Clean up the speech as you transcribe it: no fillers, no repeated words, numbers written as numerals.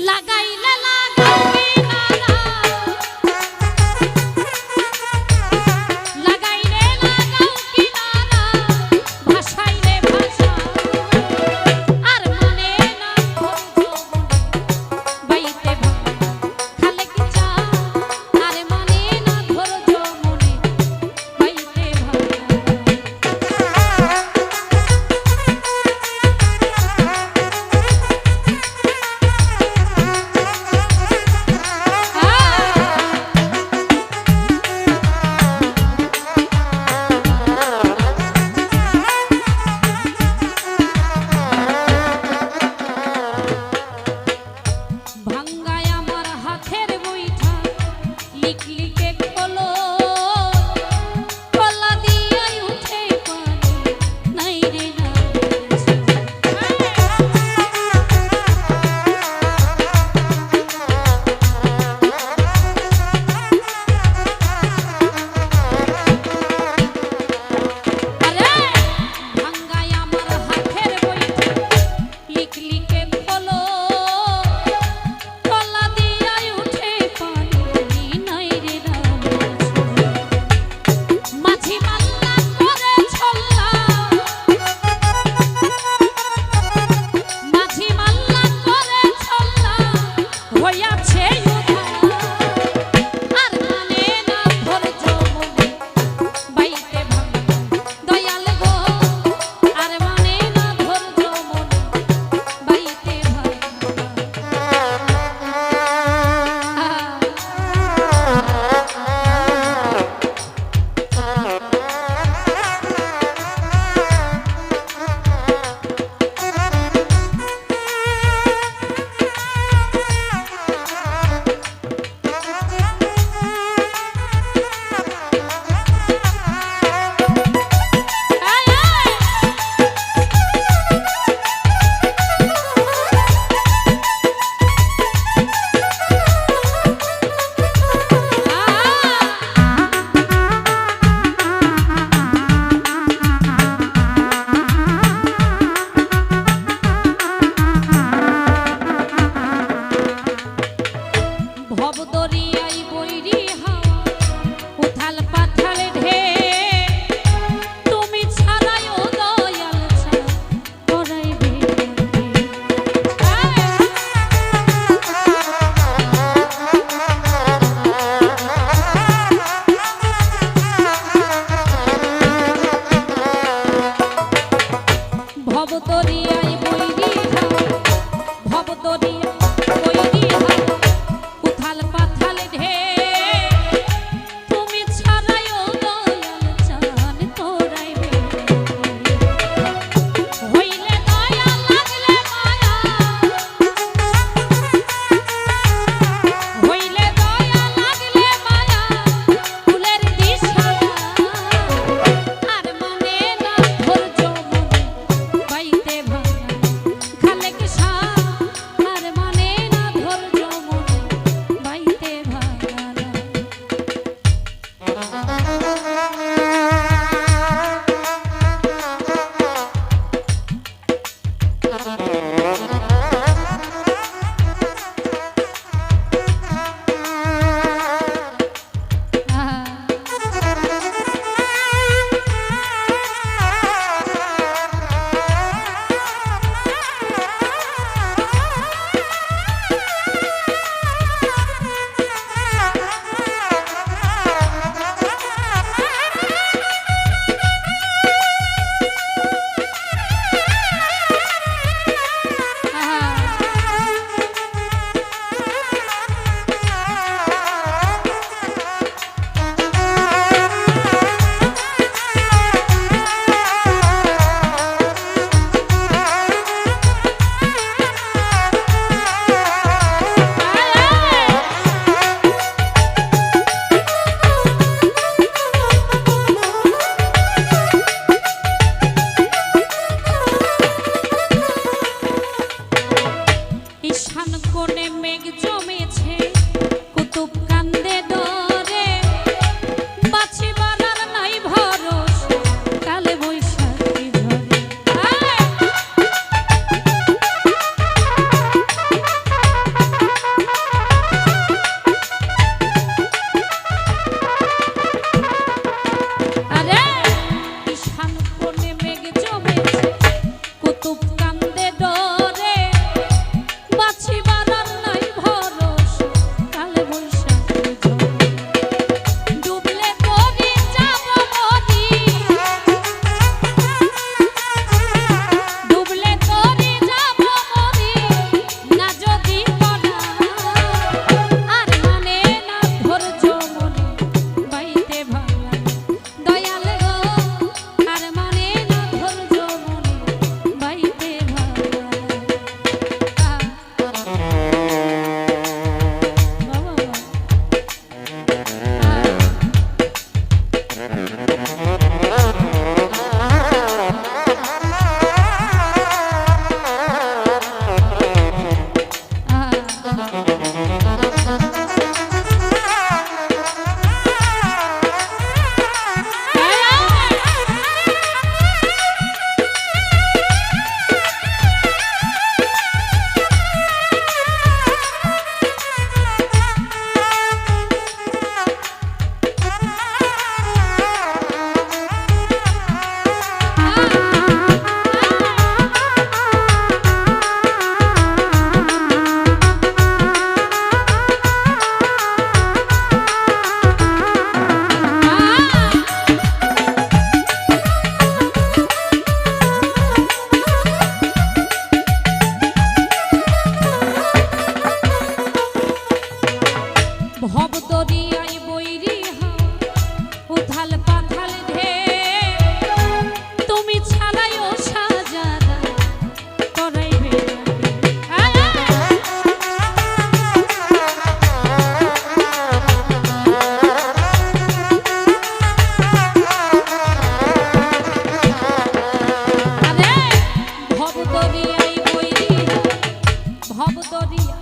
লাগাইলে লাগাও কিনারা লাগাইলে লাগাও কিনারা ভাষাইলে ভাষা আর মনে না বাইতে খালে কি চা আর মনে না ধৈর্য মনে বাইতে ভাঙ্গায় আমার হাতের বইটা লিখলিকে খোলো কলা দিয়াই উঠে পানি নাই রে না আরে ভাঙ্গায় আমার হাতের বইটা লিখলিকে খোলো কলা দিয়াই উঠে পানি নাই রে না মাঝি মাল্লা করে ছল্লা মাঝি মাল্লা করে ছল্লা হইয়াছে আর মানে না ধৈর্য মনে বাইতে ভাঙা দয়াল গো আর মানে না ধৈর্য মনে বাইতে ভবদরিয়াই বৈরি হাওয়া উথাল পাথাল ঢের তুমি ছাড়াইও দয়াল ছাড়া করাইবে ভবদরিয়াই বৈরি হাওয়া ভবদরিয়া বৈরি হাওয়া উথাল পাথাল ঢের তুমি ছাড়াইও দয়াল চান তোরাইবে হইলে দয়া লাগলে মায়া হইলে দয়া লাগলে মায়া ফুলের দিশা আর মনে না ধৈর্য মনে বাইতে ভাঙা খালে কি সা আর মনে না ধৈর্য মনে বাইতে ভাঙা ভব দরিয়ায় বৈরি উথাল পাথাল ধে তুমি ছাড়াই ও সাজাদা করাইবে ভব দরিয়ায় বৈরি ভব দরিয়া